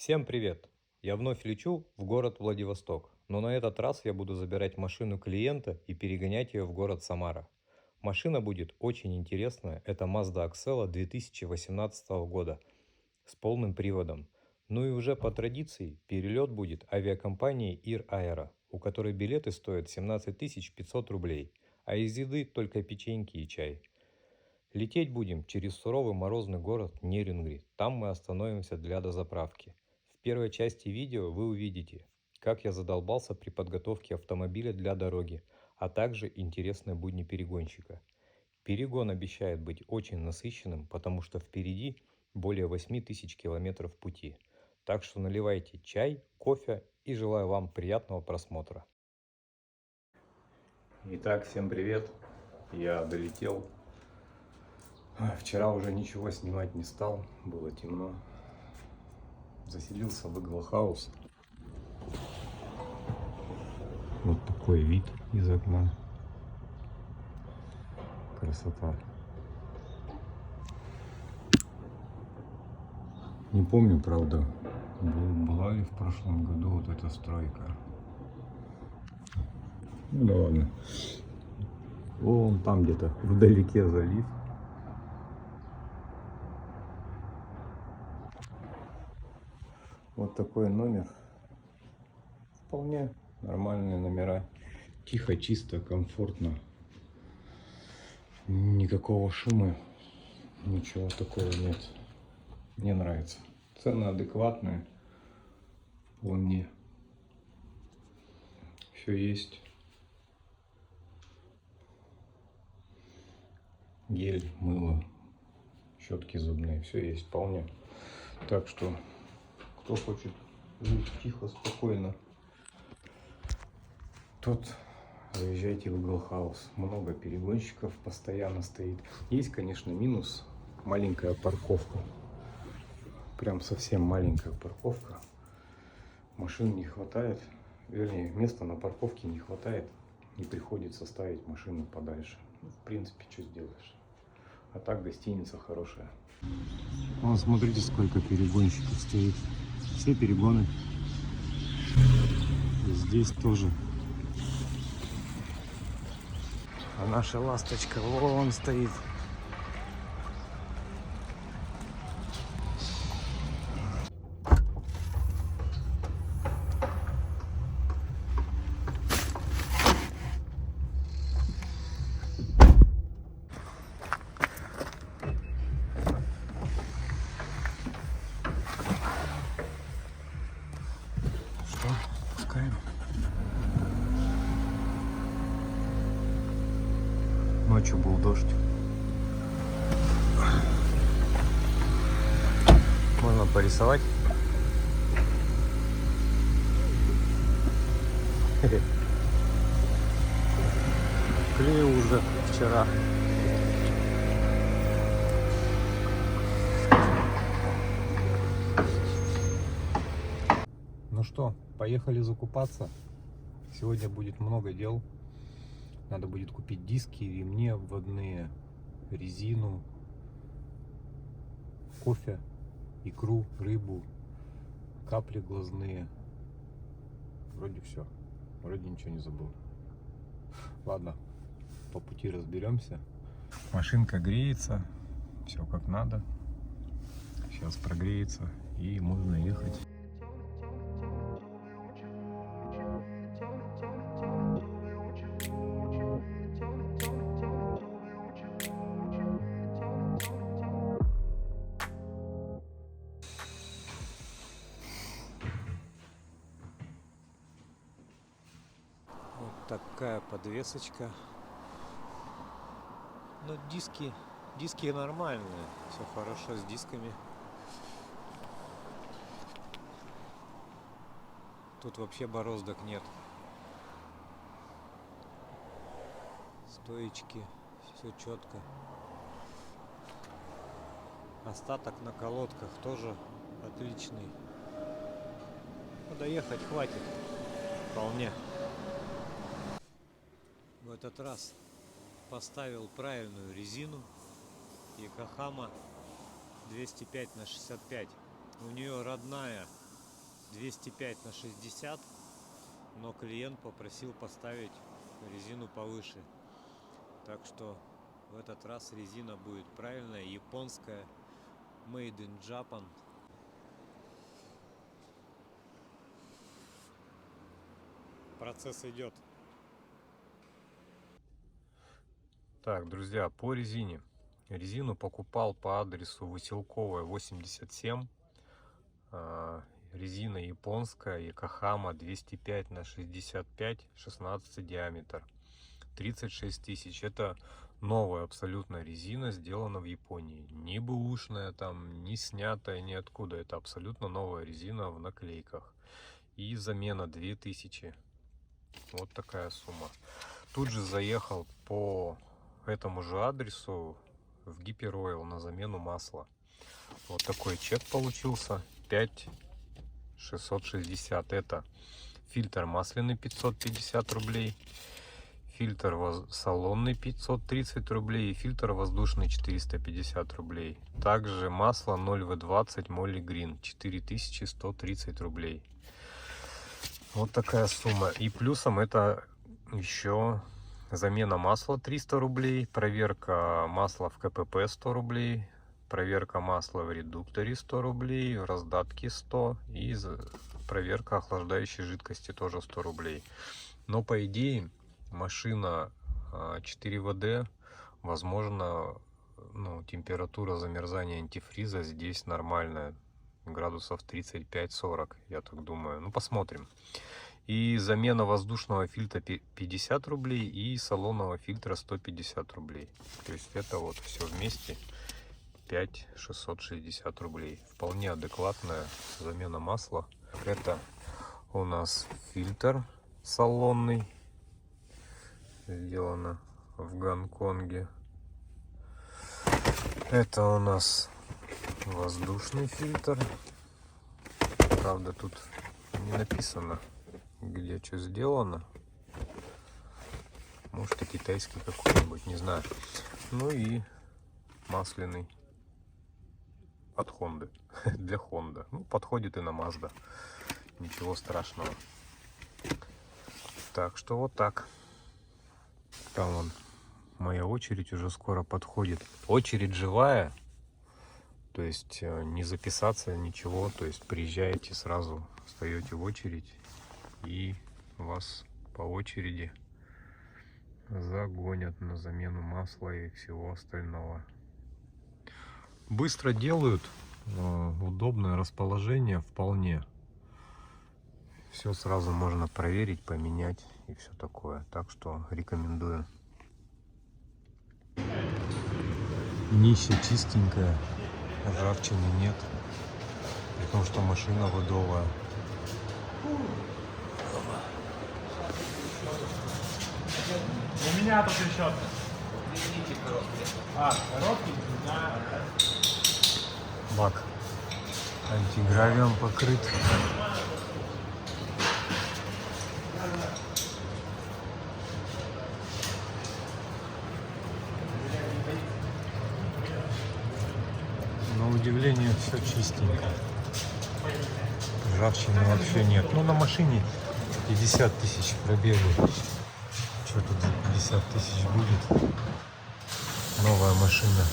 Всем привет! Я вновь лечу в город Владивосток, но на этот раз я буду забирать машину клиента и перегонять ее в город Самара. Машина будет очень интересная, это Mazda Axela 2018 года с полным приводом. Ну и уже по традиции перелет будет авиакомпанией Ир Aero, у которой билеты стоят 17 500 рублей, а из еды только печеньки и чай. Лететь будем через суровый морозный город Нерюнгри. Там мы остановимся для дозаправки. В первой части видео вы увидите, как я задолбался при подготовке автомобиля для дороги, а также интересные будни перегонщика. Перегон обещает быть очень насыщенным, потому что впереди более 8000 километров пути. Так что наливайте чай, кофе и желаю вам приятного просмотра. Итак, всем привет. Я долетел. Вчера уже ничего снимать не стал, было темно. Заселился в иглохаус. Вот такой вид из окна. Красота. Не помню, правда, была ли в прошлом году вот эта стройка. Ну да ладно. Вон там где-то вдалеке залив. Вот такой номер. Вполне нормальные номера. Тихо, чисто, комфортно. Никакого шума. Ничего такого нет. Мне нравится. Цены адекватные. Вполне. Все есть. Гель, мыло, щетки зубные. Все есть вполне. Так что, кто хочет жить тихо, спокойно, тот заезжайте в иглхаус. Много перегонщиков постоянно стоит. Есть, конечно, минус. Маленькая парковка. Прям совсем маленькая парковка. Машин не хватает. Вернее, места на парковке не хватает. И приходится ставить машину подальше. Ну, в принципе, что сделаешь. А так гостиница хорошая. Вон, смотрите, сколько перегонщиков стоит. Все перегоны. И здесь тоже. А наша ласточка вон стоит. Что? Пускаем. Ночью был дождь. Можно порисовать. Клеил уже вчера. Ну что, поехали закупаться. Сегодня будет много дел. Надо будет купить диски, ремни обводные, резину, кофе, икру, рыбу, капли глазные. Вроде все. Вроде ничего не забыл. Ладно, по пути разберемся. Машинка греется. Все как надо. Сейчас прогреется и можно ехать. Вот такая подвесочка. Но диски нормальные, все хорошо с дисками. Тут вообще бороздок нет. Стоечки, все четко. Остаток на колодках тоже отличный. Ну, доехать хватит вполне. В этот раз поставил правильную резину Yokohama 205 на 65. У нее родная 205/60, но клиент попросил поставить резину повыше. Так что в этот раз резина будет правильная, японская, made in Japan. Процесс идет. Так, друзья, по резине. Резину покупал по адресу Василковая, 87. Резина японская, Якохама, 205/65, 16 диаметр. 36 тысяч. Это новая абсолютно резина, сделана в Японии. Не бэушная, там, не снятая ниоткуда. Это абсолютно новая резина в наклейках. И замена 2000. Вот такая сумма. Тут же заехал по этому же адресу в Гиперойл на замену масла. Вот такой чек получился. 5660. Это фильтр масляный 550 рублей. Фильтр салонный 530 рублей. И фильтр воздушный 450 рублей. Также масло 0В20 Molly Green 4130 рублей. Вот такая сумма. И плюсом это еще замена масла 300 рублей. Проверка масла в КПП 100 рублей. Проверка масла в редукторе 100 рублей. В раздатке 100. И проверка охлаждающей жидкости тоже 100 рублей. Но по идее машина 4ВД, возможно, температура замерзания антифриза здесь нормальная, градусов 35-40, я так думаю. Ну, посмотрим. И замена воздушного фильтра 50 рублей и салонного фильтра 150 рублей. То есть это вот все вместе 5660 рублей. Вполне адекватная замена масла. Это у нас фильтр салонный, сделано в Гонконге. Это у нас воздушный фильтр. Правда, тут не написано, где что сделано. Может, и китайский какой-нибудь, не знаю. Ну и масляный от Honda. Для Honda. Ну, подходит и на Mazda. Ничего страшного. Так что вот так. Там вон моя очередь уже скоро подходит. Очередь живая. То есть не записаться, ничего. То есть приезжаете сразу, встаете в очередь, и вас по очереди загонят на замену масла и всего остального. Быстро делают, удобное расположение вполне. Все сразу можно проверить, поменять и все такое. Так что рекомендую. Днище чистенькое, ржавчины нет. При том, что машина водовая. У меня тут еще. Короткий? Бак антигравием покрыт. На удивление все чистенько. Ржавчины вообще нет. Ну, на машине 50 тысяч пробегу. Что тут за 50 тысяч будет? Новая машина.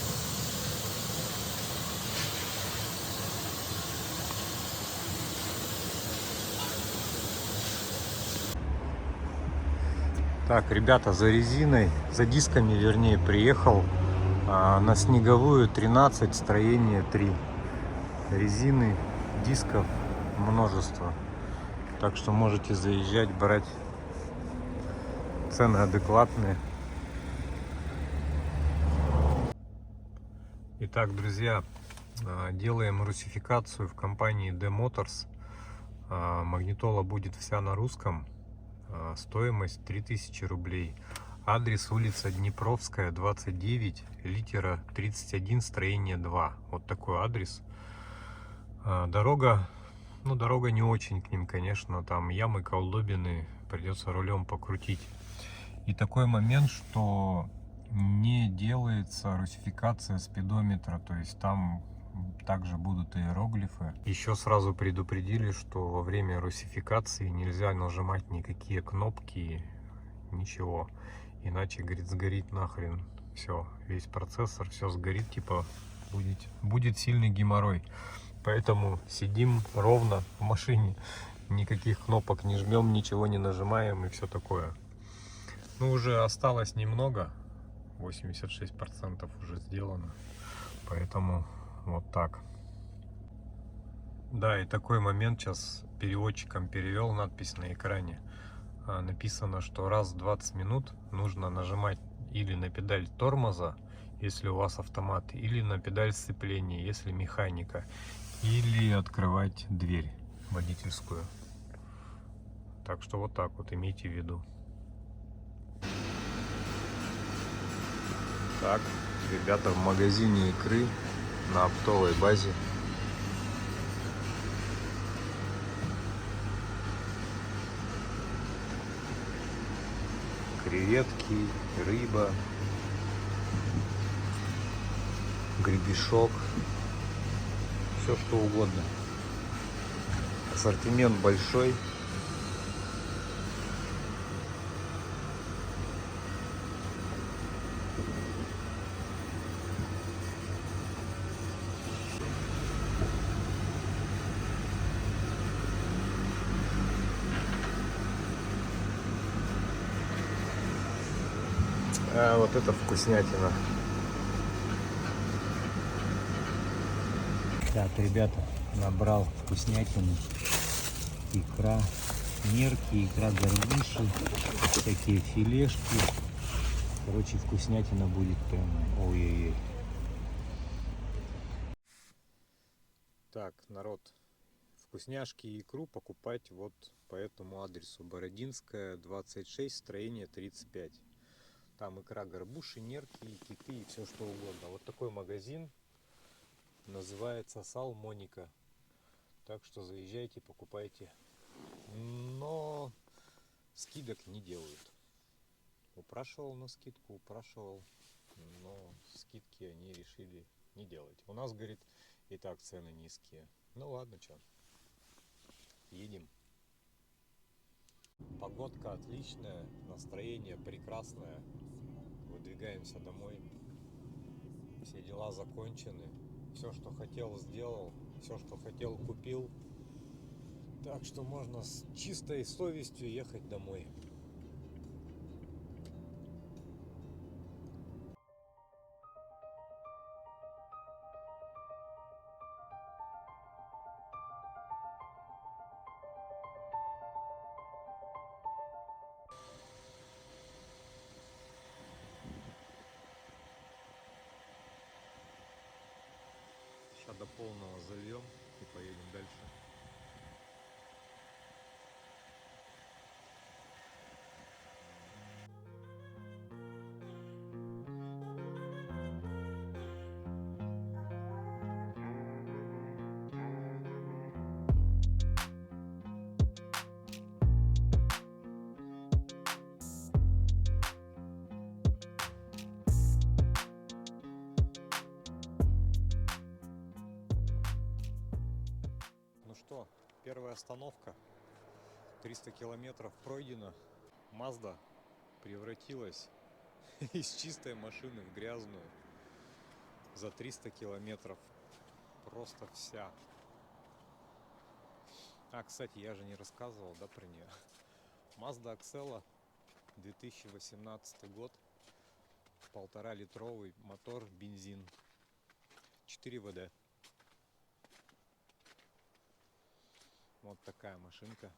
Так, ребята, за резиной, за дисками, вернее, приехал на снеговую 13, строение 3. Резины, дисков множество. Так что можете заезжать, брать. Цены адекватные. Итак, друзья, делаем русификацию в компании D Motors. Магнитола будет вся на русском. Стоимость 3000 рублей. Адрес: улица Днепровская, 29, литера 31, строение 2. Вот такой адрес. Дорога, дорога не очень к ним, конечно. Там ямы, колдобины, придется рулем покрутить. И такой момент, что не делается русификация спидометра. То есть там Также будут иероглифы. Еще сразу предупредили, что во время русификации нельзя нажимать никакие кнопки, ничего. Иначе, говорит, сгорит нахрен все. Весь процессор, все сгорит, типа будет сильный геморрой. Поэтому сидим ровно в машине. Никаких кнопок не жмем, ничего не нажимаем и все такое. Ну, уже осталось немного. 86% уже сделано. Поэтому вот так. Да, и такой момент сейчас переводчиком перевел надпись на экране. Написано, что раз в 20 минут нужно нажимать или на педаль тормоза, если у вас автомат, или на педаль сцепления, если механика, или открывать дверь водительскую. Так что вот так вот имейте в виду. Так, ребята в магазине икры на оптовой базе. Креветки, рыба, гребешок, все что угодно. Ассортимент большой. А вот это вкуснятина. Так, ребята, набрал вкуснятины. Икра нерки, икра горбуши, всякие филешки. Короче, вкуснятина будет прям ой-ой-ой. Так, народ, вкусняшки и икру покупать вот по этому адресу. Бородинская, 26, строение 35. Там икра горбуши, нерки, киты и все что угодно. Вот такой магазин. Называется Салмоника. Так что заезжайте, покупайте. Но скидок не делают. Упрашивал на скидку, упрашивал. Но скидки они решили не делать. У нас, говорит, и так цены низкие. Ну ладно, что. Едем. Погодка отличная, настроение прекрасное. Выдвигаемся домой. Все дела закончены. Все, что хотел, сделал. Все, что хотел, купил. Так что можно с чистой совестью ехать домой. Сейчас до полного зальем и поедем дальше. Ну что, первая остановка. 300 километров пройдено. Mazda превратилась из чистой машины в грязную за 300 километров. Просто вся. А, кстати, я же не рассказывал, да, про нее. Mazda Axela, 2018 год. 1,5-литровый мотор, бензин. 4 ВД. Вот такая машинка.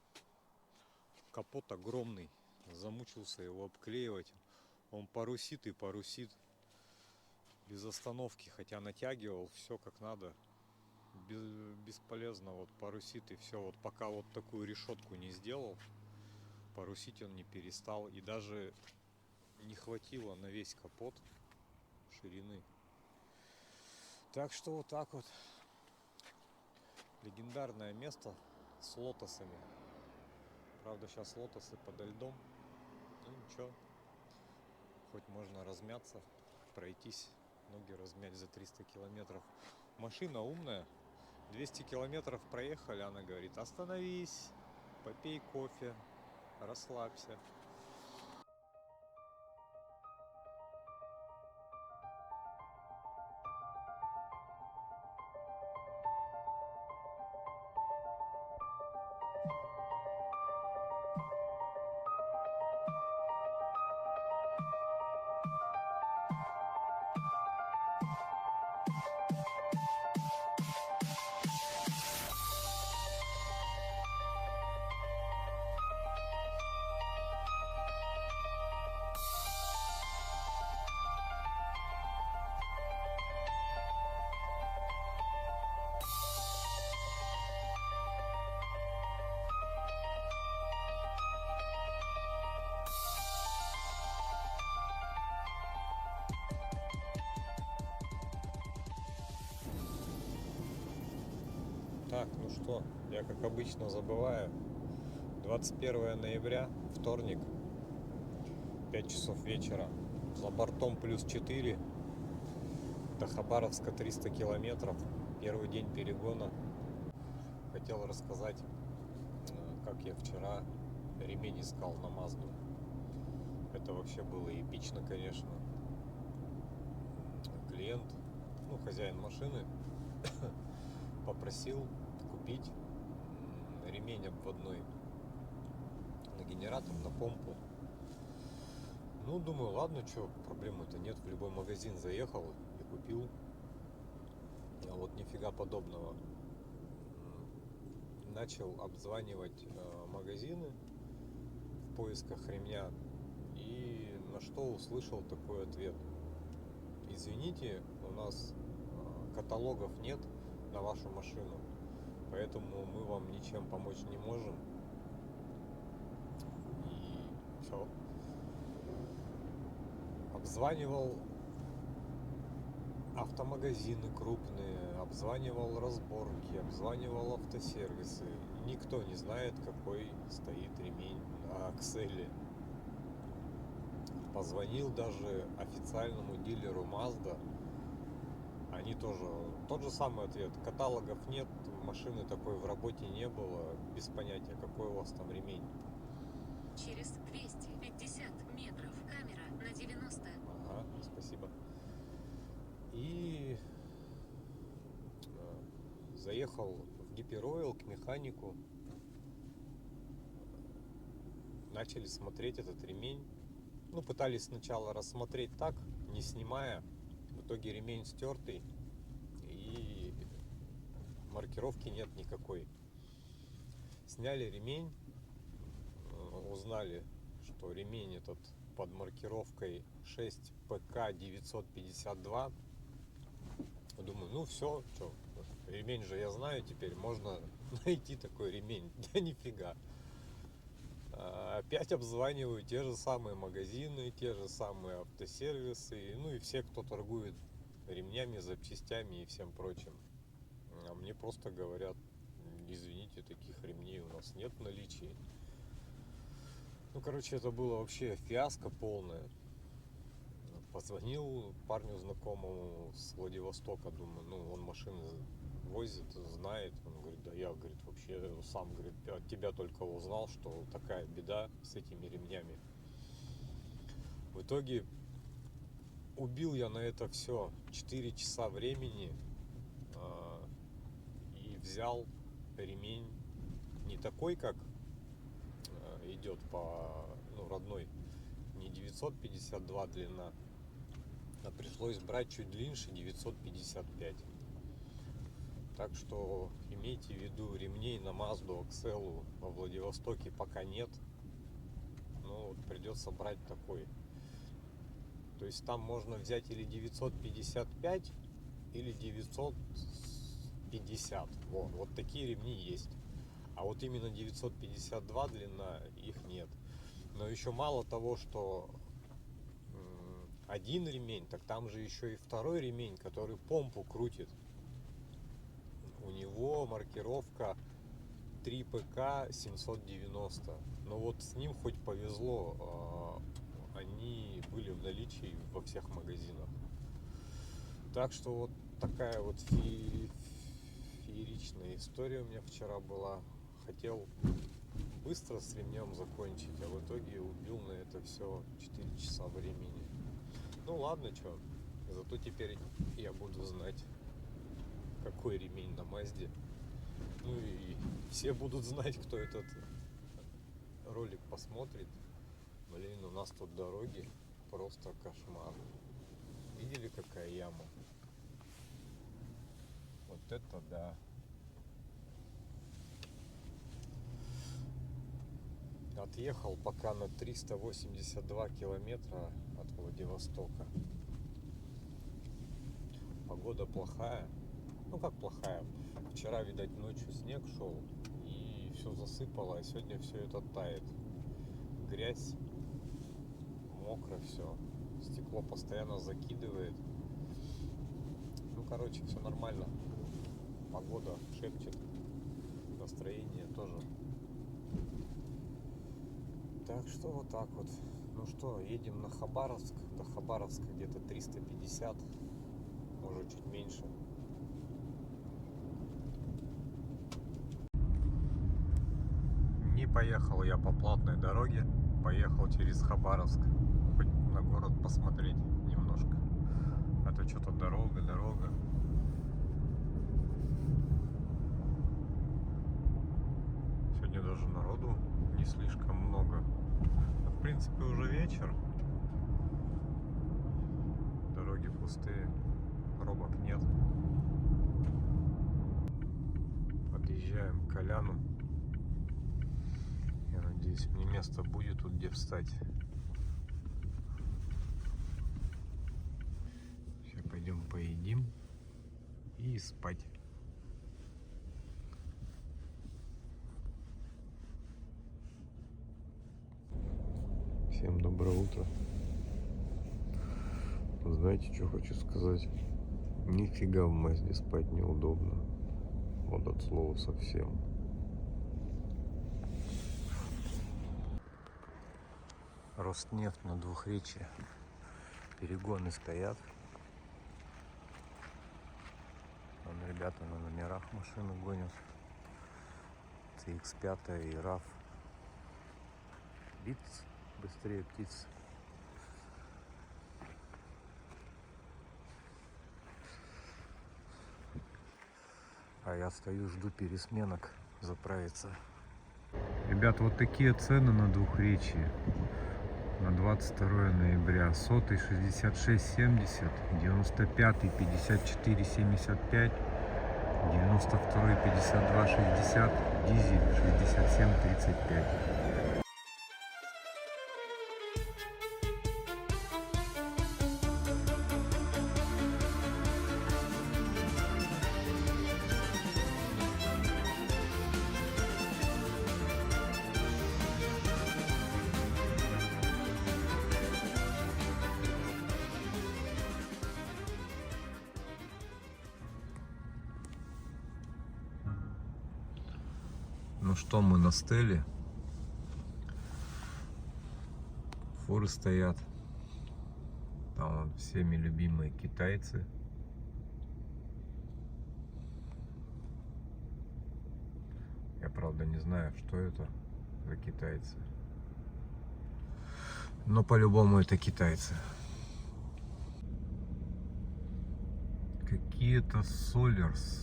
Капот огромный. Замучился его обклеивать. Он парусит и парусит. Без остановки. Хотя натягивал все как надо. Бесполезно. Вот парусит и все. Вот пока вот такую решетку не сделал, парусить он не перестал. И даже не хватило на весь капот ширины. Так что вот так вот. Легендарное место с лотосами. Правда, сейчас лотосы подо льдом. Ну ничего. Хоть можно размяться, пройтись, ноги размять за 300 километров. Машина умная. 200 километров проехали, она говорит, остановись, попей кофе, расслабься. Так, ну что, я как обычно забываю. 21 ноября, вторник, 5 часов вечера. За бортом +4. До Хабаровска 300 километров. Первый день перегона. Хотел рассказать, как я вчера ремень искал на Мазду. Это вообще было эпично, конечно. Клиент, ну, хозяин машины, попросил купить ремень обводной на генератор, на помпу. Ну, думаю, ладно, что, проблемы-то нет, в любой магазин заехал и купил. А вот нифига подобного. Начал обзванивать магазины в поисках ремня, и на что услышал такой ответ: извините, у нас каталогов нет на вашу машину, поэтому мы вам ничем помочь не можем. И все. Обзванивал автомагазины крупные, обзванивал разборки, обзванивал автосервисы. Никто не знает, какой стоит ремень на акселе. Позвонил даже официальному дилеру Mazda. Они тоже, тот же самый ответ. Каталогов нет, машины такой в работе не было. Без понятия, какой у вас там ремень. Через 250 метров камера на 90. Ага, спасибо. И заехал в Гиперойл к механику. Начали смотреть этот ремень. Ну, пытались сначала рассмотреть так, не снимая. В итоге ремень стертый. И маркировки нет никакой. Сняли ремень. Узнали, что ремень этот под маркировкой 6ПК-952. Думаю, ну все, что, ремень же я знаю теперь, можно найти такой ремень. Да нифига. Опять обзваниваю те же самые магазины, те же самые автосервисы, ну и все, кто торгует ремнями, запчастями и всем прочим. А мне просто говорят, извините, таких ремней у нас нет в наличии. Ну, короче, это было вообще фиаско полное. Позвонил парню знакомому с Владивостока, думаю, ну, он машины возит, знает. Он говорит, да я, говорит, вообще сам, говорит, от тебя только узнал, что такая беда с этими ремнями. В итоге убил я на это все 4 часа времени и взял ремень не такой, как идет по родной, не 952 длина, а пришлось брать чуть длиннее, 955. Так что имейте в виду, ремней на Мазду Акселу во Владивостоке пока нет. Ну вот придется брать такой. То есть там можно взять или 955, или 950. Вот такие ремни есть. А вот именно 952 длина, их нет. Но еще мало того, что один ремень, так там же еще и второй ремень, который помпу крутит. У него маркировка 3ПК 790. Но вот с ним хоть повезло, они были в наличии во всех магазинах. Так что вот Такая вот фееричная история у меня вчера была. Хотел быстро с ремнем закончить, а в итоге убил на это все 4 часа времени. Ну ладно, что, зато теперь я буду знать, какой ремень на Мазде. Ну и все будут знать, кто этот ролик посмотрит. Блин, у нас тут дороги просто кошмар. Видели, какая яма? Вот это да. Отъехал пока на 382 километра от Владивостока. Погода плохая. Ну как плохая? Вчера, видать, ночью снег шел и все засыпало, а сегодня все это тает. Грязь, мокро все. Стекло постоянно закидывает. Ну, короче, все нормально. Погода шепчет. Настроение тоже. Так что вот так вот. Ну что, едем на Хабаровск. До Хабаровска где-то 350, может чуть меньше. Не поехал я по платной дороге, поехал через Хабаровск, хоть на город посмотреть немножко. А то что-то дорога. Сегодня даже народу не слишком много. В принципе, уже вечер. Дороги пустые, пробок нет. Подъезжаем к Коляну. Я надеюсь, мне место будет тут где встать. Сейчас пойдем поедим и спать. Всем доброе утро. Знаете, что хочу сказать? Нифига в Мазде спать неудобно. Вот от слова совсем. Роснефть на Двухречье. Перегоны стоят. Вон ребята на номерах машины гонят. CX-5 и RAV. Биц быстрее птиц. А я стою, жду пересменок заправиться. Ребят, вот такие цены на Двухречье. На 22 ноября. 100-й 66,70, 95-й 54,75, 92-й 52,60, дизель 67,35. Ну что, мы на стеле. Фуры стоят. Там вот всеми любимые китайцы. Я правда не знаю, что это за китайцы. Но по-любому это китайцы. Какие-то Solars.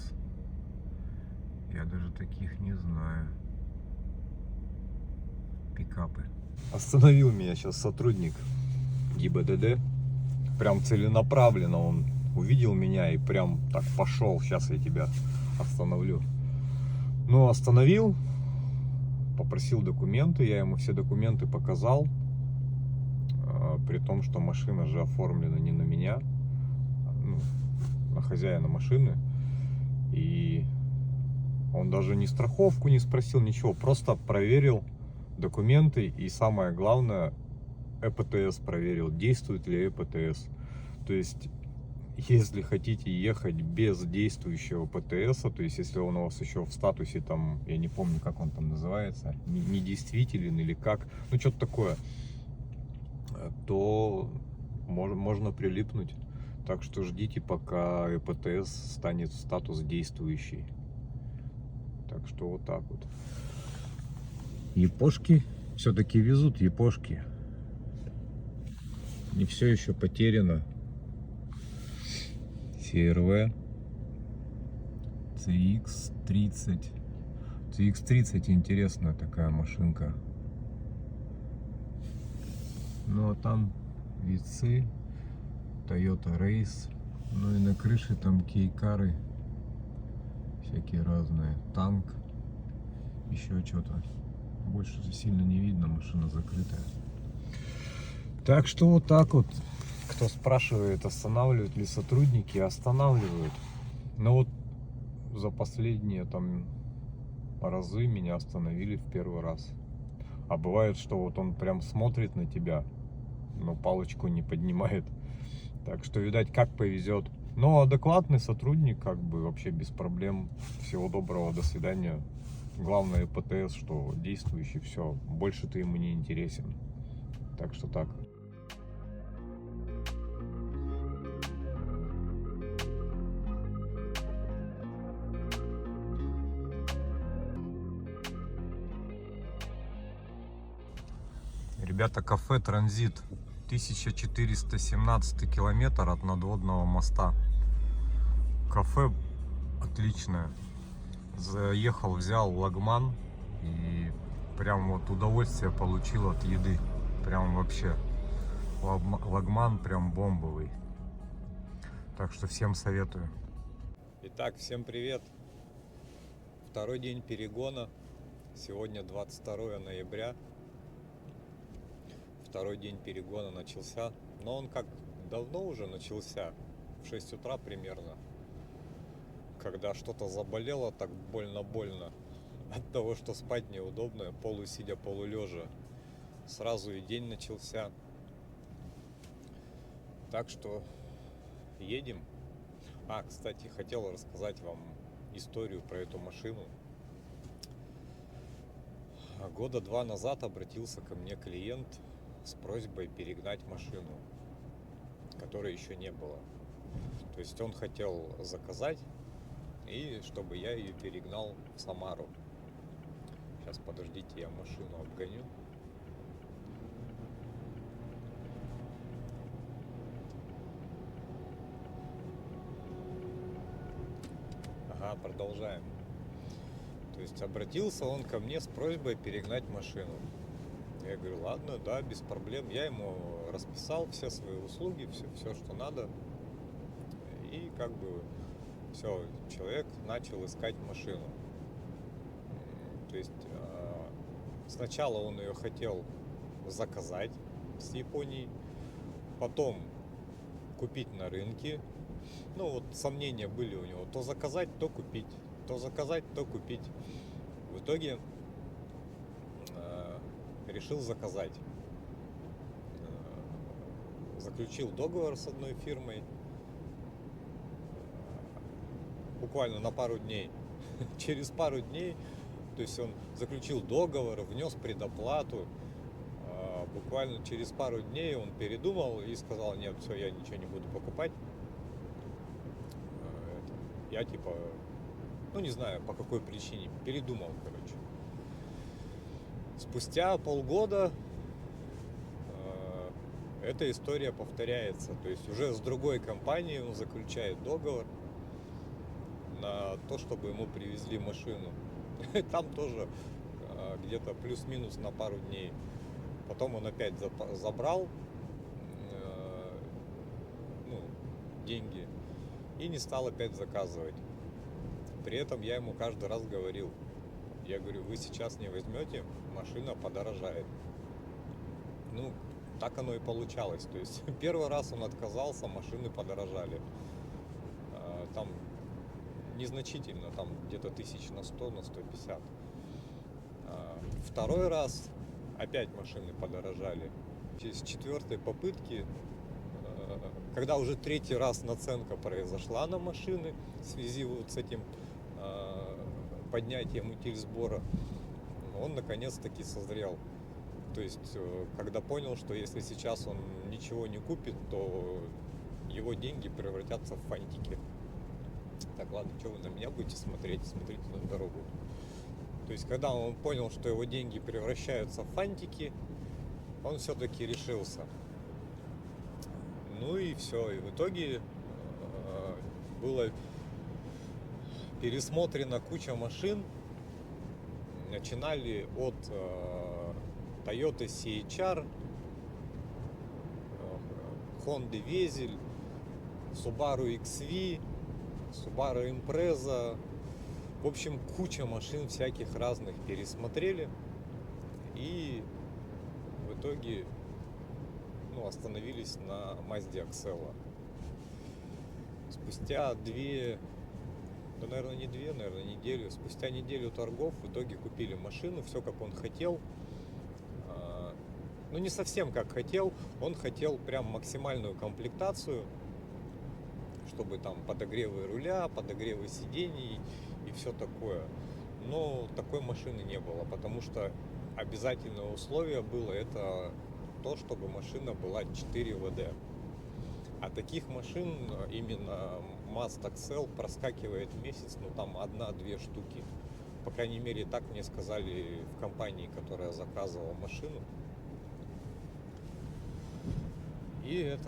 Я даже таких не знаю. Пикапы. Остановил меня сейчас сотрудник ГИБДД. Прям целенаправленно он увидел меня и прям так пошел. Сейчас я тебя остановлю. Ну, остановил. Попросил документы. Я ему все документы показал. При том, что машина же оформлена не на меня. Ну, на хозяина машины. И он даже ни страховку не спросил, ничего. Просто проверил документы и, самое главное, ЭПТС проверил, действует ли ЭПТС. То есть, если хотите ехать без действующего ПТС, то есть, если он у вас еще в статусе, там, я не помню, как он там называется, недействителен или как, ну, что-то такое, то можно прилипнуть. Так что ждите, пока ЭПТС станет в статус действующий. Так что вот так вот. Япошки все-таки везут, япошки. Не все еще потеряно. CRV CX-30. CX-30 интересная такая машинка. Ну а там вицы, Toyota Race. Ну и на крыше там кейкары всякие разные. Танк, еще что-то. Больше сильно не видно, машина закрытая. Так что вот так вот. Кто спрашивает, останавливают ли сотрудники, останавливают. Но вот за последние там разы меня остановили в первый раз. А бывает, что вот он прям смотрит на тебя, но палочку не поднимает. Так что, видать, как повезет. Но адекватный сотрудник, как бы вообще без проблем. Всего доброго, до свидания. Главное ПТС, что действующий, все. Больше ты ему не интересен. Так что так. Ребята, кафе «Транзит». 1417 километр от надводного моста. Кафе отличное. Заехал, взял лагман и прям вот удовольствие получил от еды. Прям вообще. Лагман прям бомбовый. Так что всем советую. Итак, всем привет. Второй день перегона. Сегодня 22 ноября. Второй день перегона начался. Но он как давно уже начался. В 6 утра примерно. Когда что-то заболело так больно-больно. От того, что спать неудобно, полусидя, полулежа. Сразу и день начался. Так что едем. Кстати, хотел рассказать вам историю про эту машину. Года 2 назад обратился ко мне клиент с просьбой перегнать машину, которой еще не было. То есть он хотел заказать, и чтобы я ее перегнал в Самару. Сейчас, подождите, я машину обгоню. Ага, продолжаем. То есть обратился он ко мне с просьбой перегнать машину. Я говорю, ладно, да, без проблем. Я ему расписал все свои услуги, все, что надо. И как бы все, человек начал искать машину. То есть сначала он ее хотел заказать с Японии, потом купить на рынке. Ну вот сомнения были у него, то заказать, то купить, то заказать, то купить. В итоге решил заказать. Заключил договор с одной фирмой. Буквально на пару дней. Через пару дней, то есть он заключил договор, внес предоплату. Буквально через пару дней он передумал и сказал, нет, все, я ничего не буду покупать. Я типа, ну не знаю по какой причине, передумал, короче. Спустя полгода эта история повторяется. То есть уже с другой компанией он заключает договор на то, чтобы ему привезли машину. Там тоже где-то плюс-минус на пару дней. Потом он опять забрал деньги и не стал опять заказывать. При этом я ему каждый раз говорил, я говорю, вы сейчас не возьмете, машина подорожает. Ну, так оно и получалось. То есть первый раз он отказался, машины подорожали. Там незначительно, там где-то 1000 на 100, на 150. Второй раз опять машины подорожали. Через 4-й попытки, когда уже 3-й раз наценка произошла на машины в связи вот с этим поднятием утильсбора, он наконец-таки созрел. То есть, когда понял, что если сейчас он ничего не купит, то его деньги превратятся в фантики. Так, ладно, что вы на меня будете смотреть? Смотрите на дорогу. То есть, когда он понял, что его деньги превращаются в фантики, он все-таки решился. Ну и все. И в итоге было пересмотрена куча машин. Начинали от Toyota CHR, Honda Vezel, Subaru XV, Subaru Impreza. В общем, куча машин всяких разных пересмотрели. И в итоге остановились на Mazda Axela. Спустя неделю, спустя неделю торгов в итоге купили машину, все как он хотел. Ну, не совсем как хотел, он хотел прям максимальную комплектацию, чтобы там подогревы руля, подогревы сидений и все такое. Но такой машины не было, потому что обязательное условие было это то, чтобы машина была 4 ВД. А таких машин именно Mazda Axel проскакивает в месяц, там 1-2 штуки. По крайней мере, так мне сказали в компании, которая заказывала машину. И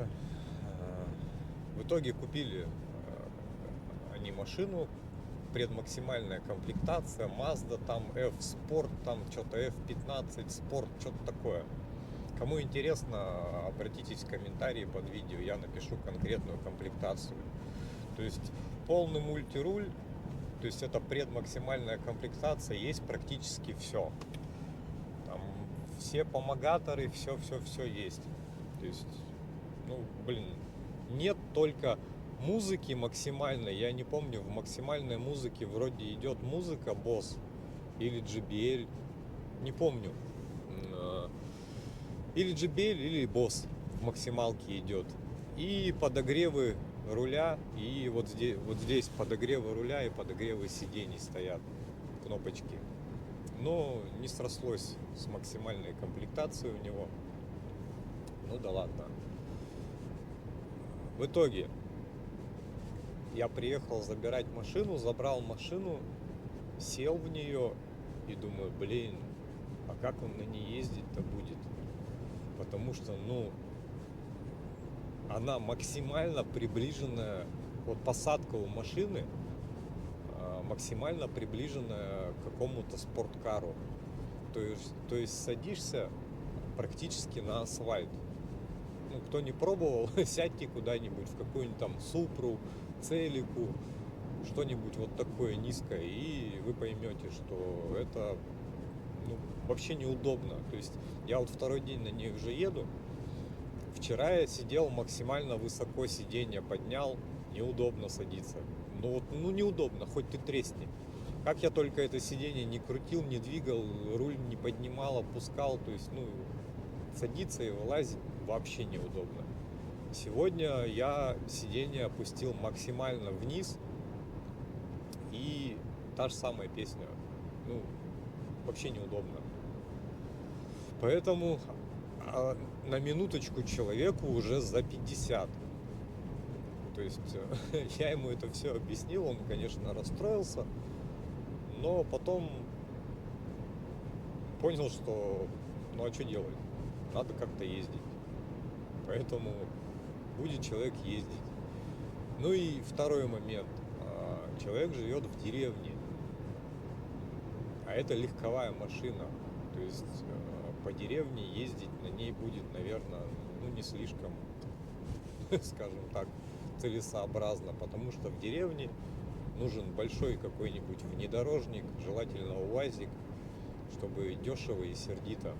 в итоге купили они машину, предмаксимальная комплектация, Mazda, там F-Sport, там что-то F15 Sport, что-то такое. Кому интересно, обратитесь в комментарии под видео, я напишу конкретную комплектацию. То есть полный мультируль, то есть это предмаксимальная комплектация, есть практически все. Там все помогаторы, все есть. То есть, нет только музыки максимальной. Я не помню, в максимальной музыке вроде идет музыка Bose или JBL, не помню. Или JBL, или Bose в максималке идет. И подогревы руля, и вот здесь подогревы руля и подогревы сидений стоят, кнопочки. Но не срослось с максимальной комплектацией у него. Ну да ладно. В итоге я приехал забирать машину, забрал машину, сел в нее и думаю, а как он на ней ездить-то будет? Потому что, она максимально приближенная, вот посадка у машины максимально приближенная к какому-то спорткару. То есть садишься практически на асфальт. Кто не пробовал, сядьте куда-нибудь в какую-нибудь там Супру, Целику, что-нибудь вот такое низкое, и вы поймете, что это вообще неудобно. То есть я вот второй день на ней уже еду. Вчера я сидел максимально высоко, сиденье поднял, неудобно садиться. Неудобно, хоть ты тресни. Как я только это сиденье не крутил, не двигал, руль не поднимал, опускал, то есть, садиться и вылазить вообще неудобно. Сегодня я сиденье опустил максимально вниз, и та же самая песня. Вообще неудобно. Поэтому на минуточку человеку уже за 50. То есть я ему это все объяснил, он, конечно, расстроился, но потом понял, что а что делать? Надо как-то ездить. Поэтому будет человек ездить. Ну и второй момент. Человек живет в деревне, а это легковая машина. То есть по деревне ездить на ней будет, наверное, не слишком, скажем так, целесообразно, потому что в деревне нужен большой какой-нибудь внедорожник, желательно УАЗик, чтобы дешево и сердито.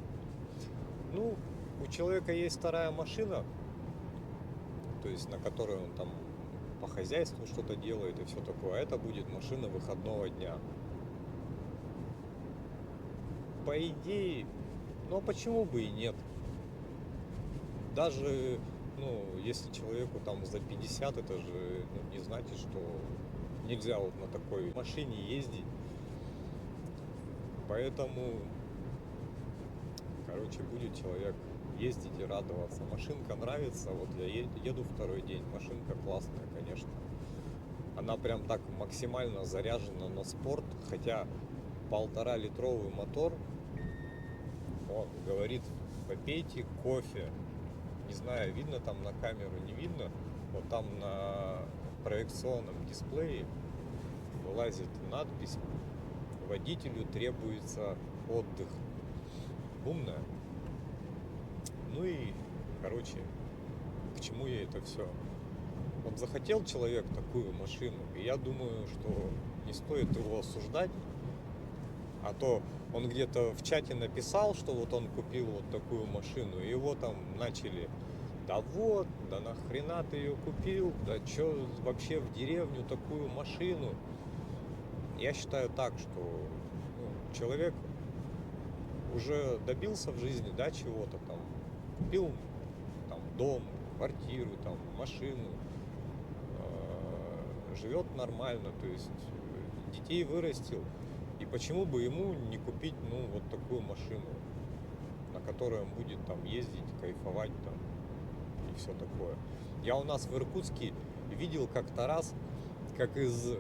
У человека есть вторая машина, то есть на которой он там по хозяйству что-то делает и все такое, а это будет машина выходного дня. По идее, а почему бы и нет? Даже, если человеку там за 50, это же не значит, что нельзя вот на такой машине ездить. Поэтому, будет человек ездить и радоваться. Машинка нравится, вот я еду второй день, машинка классная, конечно. Она прям так максимально заряжена на спорт, хотя 1,5-литровый мотор, он говорит, попейте кофе. Не знаю, видно там на камеру, не видно, вот там на проекционном дисплее вылазит надпись: водителю требуется отдых. Умная. Ну и, короче, к чему я это все? Вот захотел человек такую машину, и я думаю, что не стоит его осуждать, а то он где-то в чате написал, что вот он купил вот такую машину, и его там начали: да вот, да нахрена ты ее купил, да чё вообще в деревню такую машину. Я считаю так, что человек уже добился в жизни, да, чего-то там, купил там дом, квартиру, там, машину, живет нормально, то есть детей вырастил, и почему бы ему не купить, ну, вот такую машину, на которой он будет там ездить, кайфовать там и все такое. Я у нас в Иркутске видел как-то раз, как из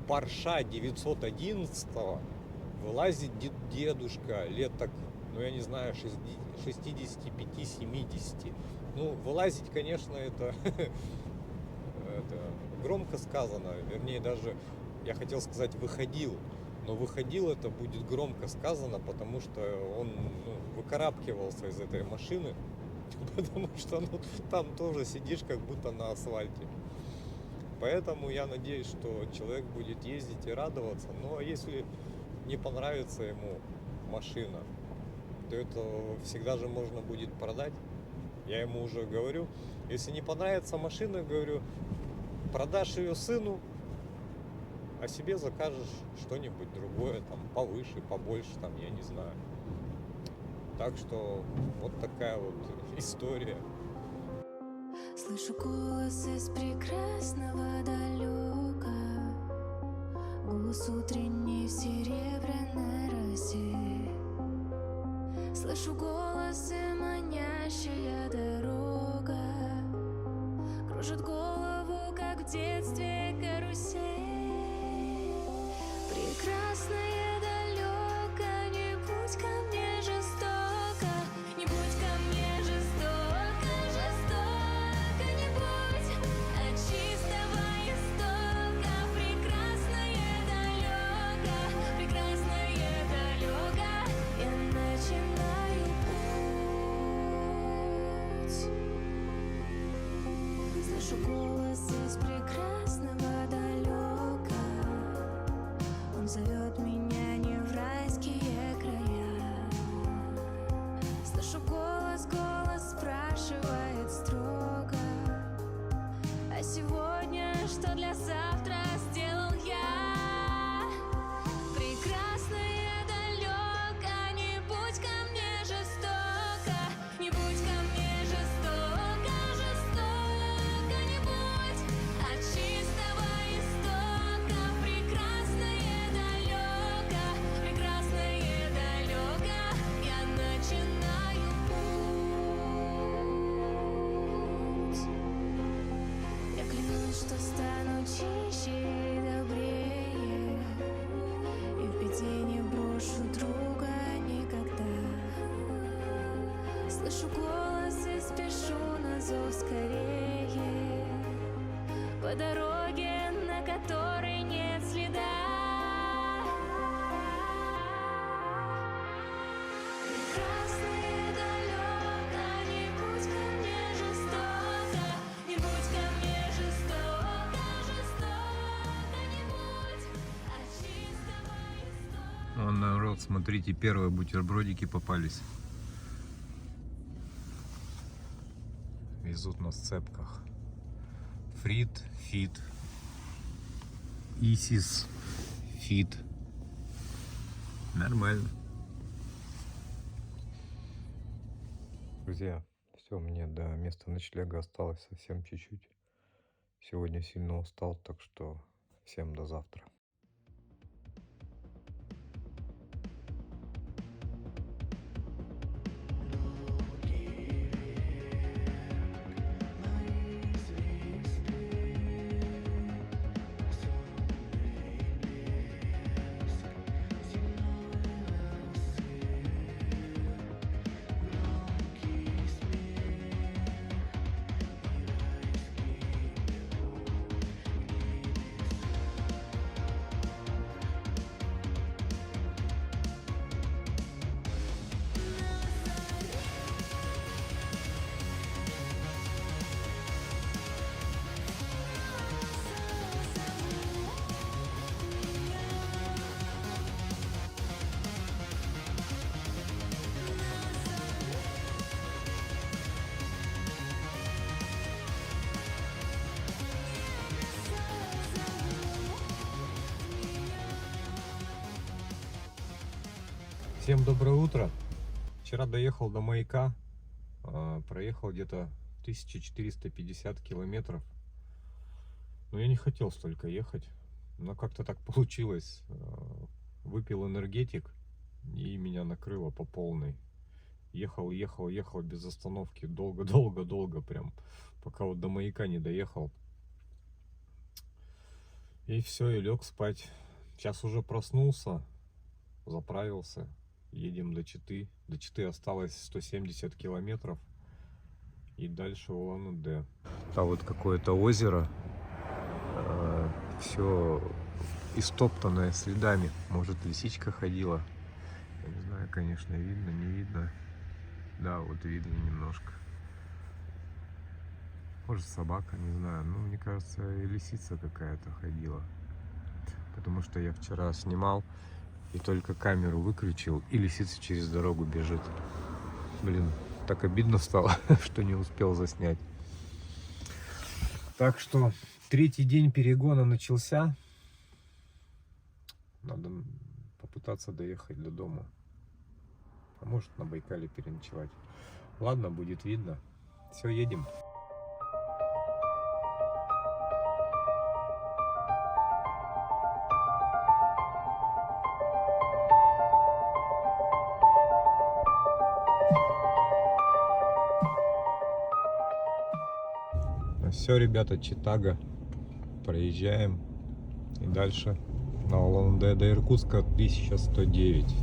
Порша 911 вылазит дедушка лет так, ну я не знаю, 65-70. Ну, вылазить, конечно, это громко сказано, вернее, даже я хотел сказать выходил, но выходил это будет громко сказано, потому что он выкарабкивался из этой машины, потому что там тоже сидишь как будто на асфальте. Поэтому я надеюсь, что человек будет ездить и радоваться. Но если не понравится ему машина, то это всегда же можно будет продать. Я ему уже говорю, если не понравится машина, говорю, продашь ее сыну, а себе закажешь что-нибудь другое, там, повыше, побольше, там, я не знаю. Так что вот такая вот история. Слышу голос из прекрасного далека, голос утренний в серебряной росе. Слышу голос и манящая дорога кружит голову, как в детстве карусель. Прекрасная далека, не будь ко мне жестоко, не будь ко мне жестоко, жестоко не будь от чистого истока. Прекрасная далека, прекрасная далека, я начинаю путь. Слышу голос из прекрасного далека, он зовет меня не в райские края. Слышу голос, голос спрашивает строго, а сегодня что для завтра сделал я? Прекрасная далека, не будь ко мне жестоко, не будь ко мне жестоко, жестоко не будь от чистого истока. Прекрасная далека, прекрасная далека, я начинаю путь. Я клянусь, что стану чище и добрее, и в беде не брошу друга никогда. Слышу голос и спешу на зов скорее, по дороге, на которой нет следа. Прекрасная далека, не будь ко мне жестоко, не будь ко мне жестоко, жестоко не будь от чистого истока. Вон, народ, смотрите, первые бутербродики попались. Везут на сцепках. Фрит, фит, Исис, фит. Нормально. Друзья, все, мне до места ночлега осталось совсем чуть-чуть. Сегодня сильно устал, так что всем до завтра. Люди Всем доброе утро. Вчера доехал до маяка, проехал где-то 1450 километров. Но я не хотел столько ехать, но как-то так получилось. Выпил энергетик и меня накрыло по полной. Ехал без остановки, долго, прям, пока вот до маяка не доехал. И все, и лег спать. Сейчас уже проснулся, заправился. Едем до Читы. До Читы осталось 170 километров. И дальше Улан-Удэ. Там вот какое-то озеро. Все истоптанное следами. Может, лисичка ходила. Я не знаю, конечно, видно, не видно. Да, вот видно немножко. Может, собака, не знаю. Ну, мне кажется, и лисица какая-то ходила. Потому что я вчера снимал. И только камеру выключил, и лисица через дорогу бежит. Блин, так обидно стало, что не успел заснять. Так что 3-й день перегона начался. Надо попытаться доехать до дома. А может, на Байкале переночевать. Ладно, будет видно. Все, едем. Все, ребята, Читага. Проезжаем. И дальше на Улан-Удэ до Иркутска 1109.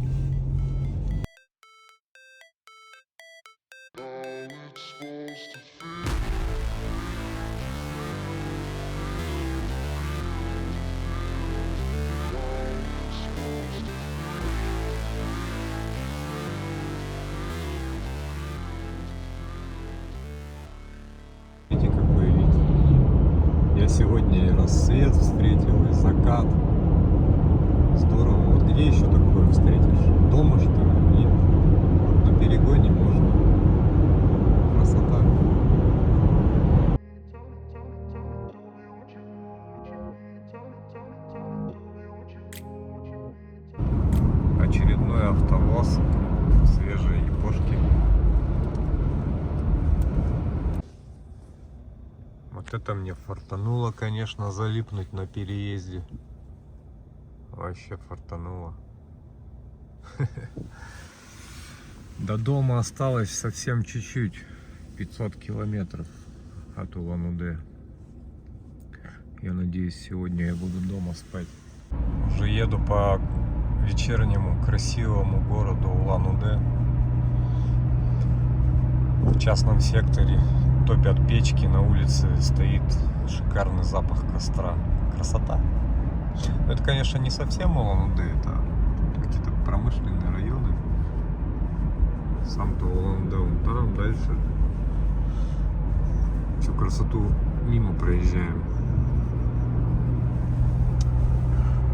Сегодня и рассвет встретил, и закат. Здорово. Вот где еще такое встретишь? Дома, что ли? Нет. Вот на перегоне можно. Красота. Очередной автовоз. Свежие япошки. Вот это мне фартануло, конечно, залипнуть на переезде. Вообще фартануло. До дома осталось совсем чуть-чуть. 500 километров от Улан-Удэ. Я надеюсь, сегодня я буду дома спать. Уже еду по вечернему красивому городу Улан-Удэ. В частном секторе топят печки, на улице стоит шикарный запах костра. Красота. Но это, конечно, не совсем Улан-Удэ, это какие-то промышленные районы. Сам-то Улан-Удэ вон там, дальше. Всю красоту мимо проезжаем.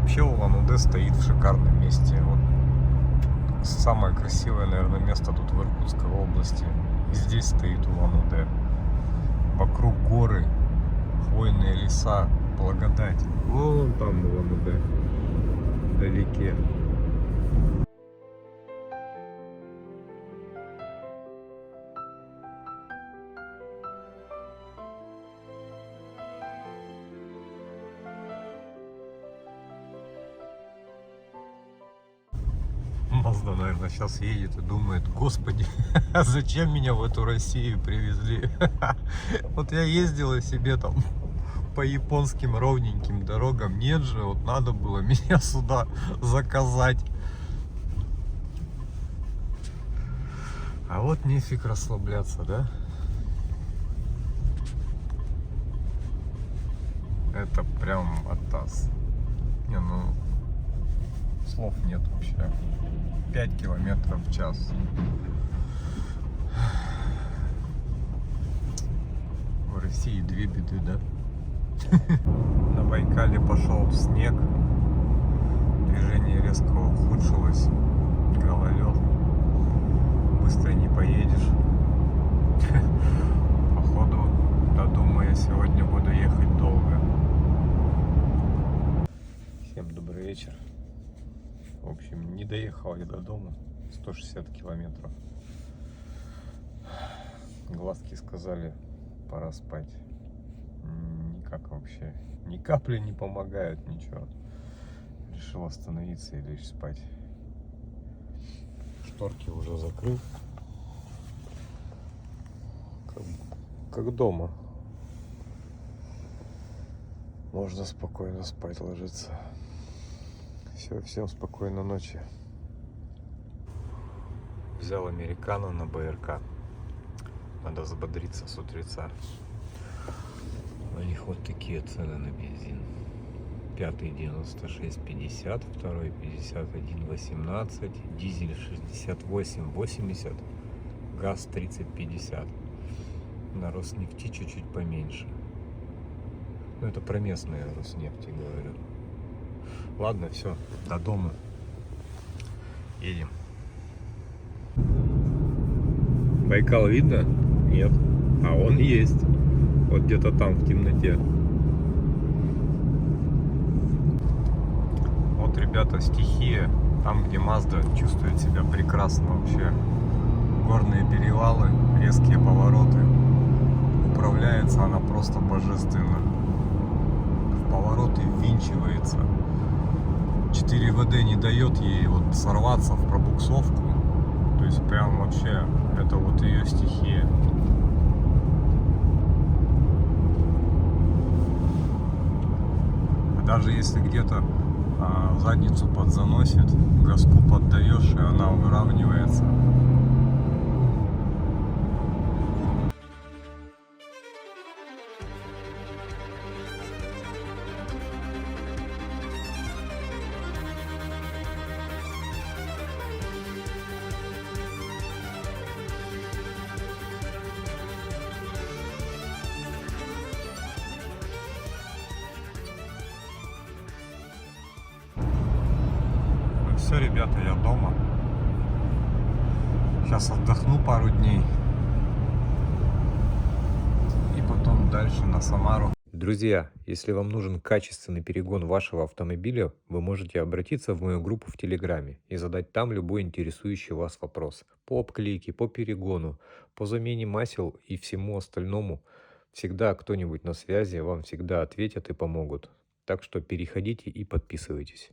Вообще Улан-Удэ стоит в шикарном месте. Вот самое красивое, наверное, место тут в Иркутской области. И здесь стоит Улан-Удэ. Вокруг горы, хвойные леса, благодать. Вон там Улан-Удэ, вдалеке. Мазда, наверное, сейчас едет и думает: господи, зачем меня в эту Россию привезли? Вот я ездила себе там по японским ровненьким дорогам. Нет же, вот надо было меня сюда заказать. А вот нефиг расслабляться, да? Это прям атас. Не, ну, слов нет вообще. 5 километров в час. В России две беды, да? На Байкале пошел снег. Движение резко ухудшилось. Гололед. Быстро не поедешь. Походу, до дома я сегодня буду ехать долго. Всем добрый вечер. В общем, не доехал я до дома. 160 километров. Глазки сказали, пора спать. Никак вообще. Ни капли не помогает, ничего. Решил остановиться и лечь спать. Шторки уже закрыл. Как дома. Можно спокойно спать ложиться. Все, всем спокойной ночи. Взял американо на БРК. Надо взбодриться с утреца. У них вот такие цены на бензин. Пятый 96,50, второй 51,18, дизель 68,80, газ 30,50. На Роснефти чуть-чуть поменьше. Ну, это про местные Роснефти говорю. Ладно, все, до дома. Едем. Байкал видно? Нет. А он есть. Вот где-то там, в темноте. Вот, ребята, стихия. Там, где Mazda чувствует себя прекрасно вообще. Горные перевалы, резкие повороты. Управляется она просто божественно. В повороты ввинчивается. 4WD не дает ей вот сорваться в пробуксовку. То есть прям вообще это вот ее стихия. Даже если где-то задницу подзаносит, газку поддаешь, и она выравнивается. Все, ребята, я дома. Сейчас отдохну пару дней. И потом дальше на Самару. Друзья, если вам нужен качественный перегон вашего автомобиля, вы можете обратиться в мою группу в Телеграме и задать там любой интересующий вас вопрос. По обклейке, по перегону, по замене масел и всему остальному. Всегда кто-нибудь на связи, вам всегда ответят и помогут. Так что переходите и подписывайтесь.